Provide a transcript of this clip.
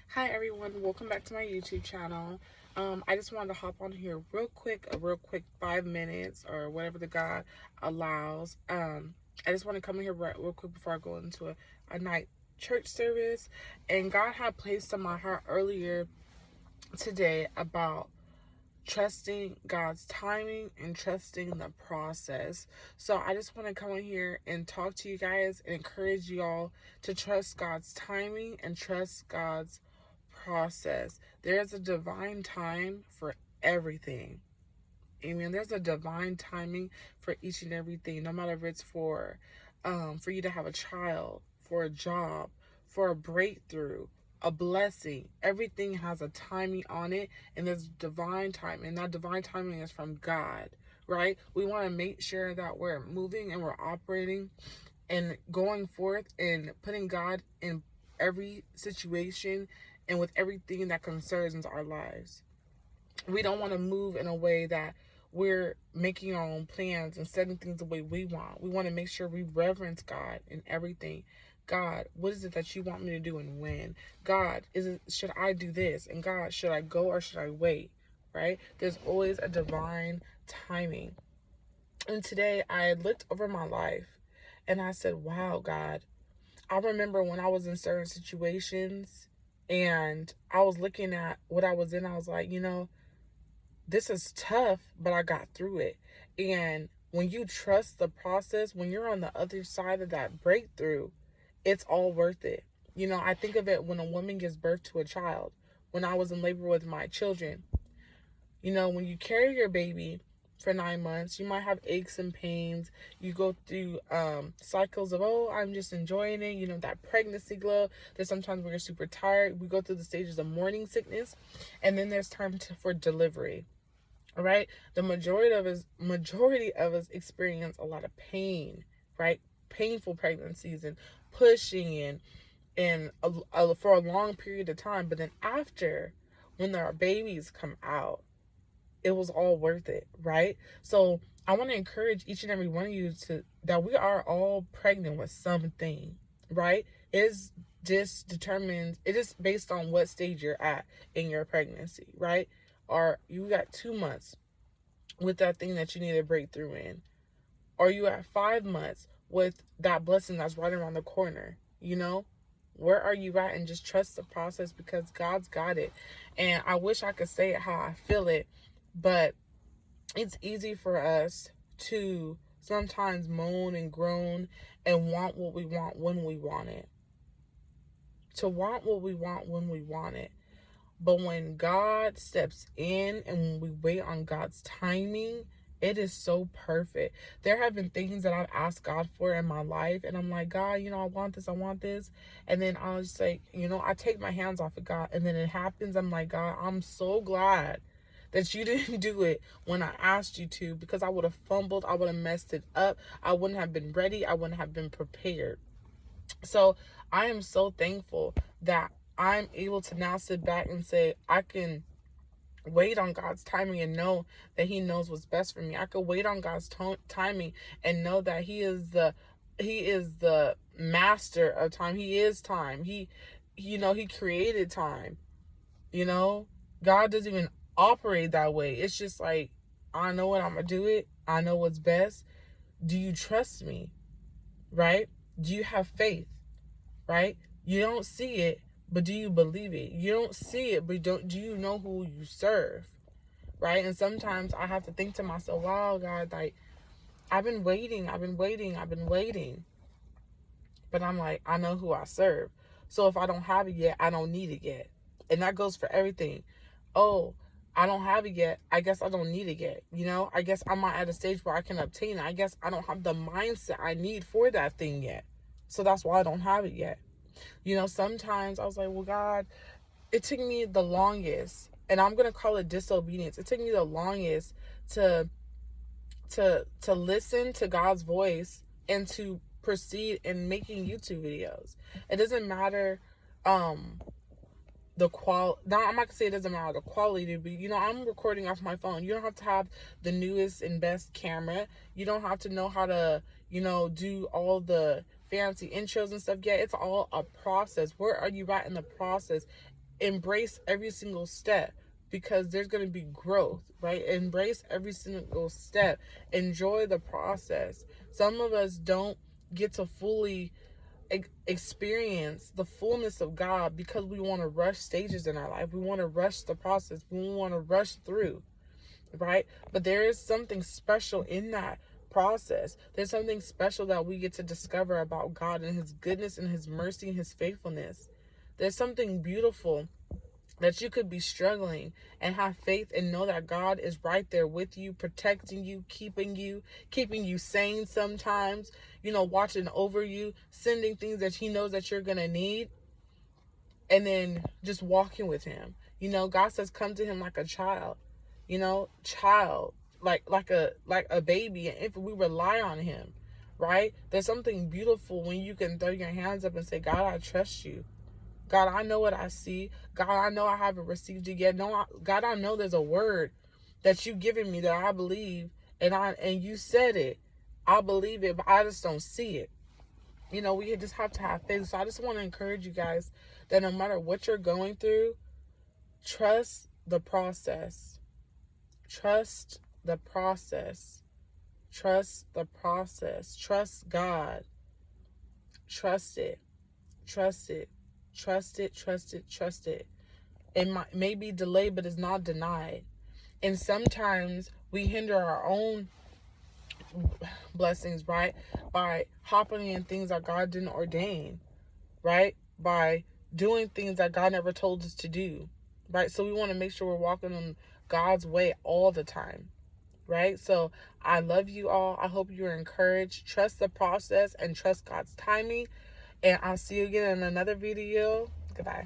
Hi everyone, welcome back to my YouTube channel. I just wanted to hop on here a real quick 5 minutes or whatever the God allows. I just want to come in here real quick before I go into a night church service. And God had placed on my heart earlier today about trusting God's timing and trusting the process. So I just want to come in here and talk to you guys and encourage you all to trust God's timing and trust God's process. There's a divine time for everything. Amen. There's a divine timing for each and everything, no matter if it's for you to have a child, for a job, for a breakthrough, a blessing. Everything has a timing on it, and there's divine timing. And that divine timing is from God, right? We want to make sure that we're moving and we're operating and going forth and putting God in every situation and with everything that concerns our lives. We don't want to move in a way that we're making our own plans and setting things the way we want. We want to make sure we reverence God in everything. God, what is it that you want me to do and when? God, should I do this? And God, should I go or should I wait? Right? There's always a divine timing. And today I looked over my life and I said, wow, God, I remember when I was in certain situations and I was looking at what I was in, I was like, this is tough, but I got through it. And when you trust the process, when you're on the other side of that breakthrough, it's all worth it. I think of it when a woman gives birth to a child. When I was in labor with my children, when you carry your baby for 9 months, you might have aches and pains. You go through cycles of, oh, I'm just enjoying it. That pregnancy glow. There's sometimes when you're super tired. We go through the stages of morning sickness. And then there's time for delivery. All right. The majority of us experience a lot of pain, right? Painful pregnancies and pushing for a long period of time. But then after, when our babies come out, it was all worth it, right? So I want to encourage each and every one of you that we are all pregnant with something, right? It is based on what stage you're at in your pregnancy, right? Or you got 2 months with that thing that you need a breakthrough in, or you at 5 months with that blessing that's right around the corner. Where are you at? And just trust the process, because God's got it. And I wish I could say it how I feel it, but it's easy for us to sometimes moan and groan and want what we want when we want it. To want what we want when we want it. But when God steps in and when we wait on God's timing, it is so perfect. There have been things that I've asked God for in my life, and I'm like, God, I want this, I want this. And then I was like, I take my hands off of God, and then it happens. I'm like, God, I'm so glad that you didn't do it when I asked you to, because I would have fumbled, I would have messed it up, I wouldn't have been ready, I wouldn't have been prepared. So I am so thankful that I'm able to now sit back and say, I can wait on God's timing and know that He knows what's best for me. I could wait on God's timing and know that He is the master of time. He is time. He created time. God doesn't even operate that way. It's just like, I know what I'm gonna do it. I know what's best. Do you trust me? Right? Do you have faith? Right? You don't see it, but do you believe it? You don't see it, but do you know who you serve? Right? And sometimes I have to think to myself, wow, God, like, I've been waiting. But I'm like, I know who I serve. So if I don't have it yet, I don't need it yet. And that goes for everything. Oh, I don't have it yet. I guess I don't need it yet. I guess I'm not at a stage where I can obtain it. I guess I don't have the mindset I need for that thing yet. So that's why I don't have it yet. Sometimes I was like, well, God, it took me the longest, and I'm going to call it disobedience. It took me the longest to listen to God's voice and to proceed in making YouTube videos. It doesn't matter the quality. Now, I'm not gonna say it doesn't matter the quality, but I'm recording off my phone. You don't have to have the newest and best camera. You don't have to know how to do all the fancy intros and stuff yet. It's all a process. Where are you at in the process? embrace every single step, because there's going to be growth, right? Embrace every single step. Enjoy the process. Some of us don't get to fully experience the fullness of God because we want to rush stages in our life. We want to rush the process. We want to rush through, right? But there is something special in that process. There's something special that we get to discover about God and his goodness and his mercy and his faithfulness. There's something beautiful that you could be struggling and have faith and know that God is right there with you, protecting you, keeping you sane sometimes, watching over you, sending things that he knows that you're going to need, and then just walking with him. God says, come to him like a child, child, like a baby, and if we rely on him, right? There's something beautiful when you can throw your hands up and say, God, I trust you. God, I know what I see. God, I know I haven't received it yet. No, God, I know there's a word that you've given me that I believe, and you said it. I believe it, but I just don't see it. We just have to have faith. So I just want to encourage you guys that no matter what you're going through, trust the process. Trust the process. Trust the process. Trust God. Trust it. Trust it. Trust it, trust it, trust it. It may be delayed, but it's not denied. And sometimes we hinder our own blessings, right? By hopping in things that God didn't ordain, right? By doing things that God never told us to do, right? So we want to make sure we're walking in God's way all the time, right? So I love you all. I hope you're encouraged. Trust the process and trust God's timing. And I'll see you again in another video. Goodbye.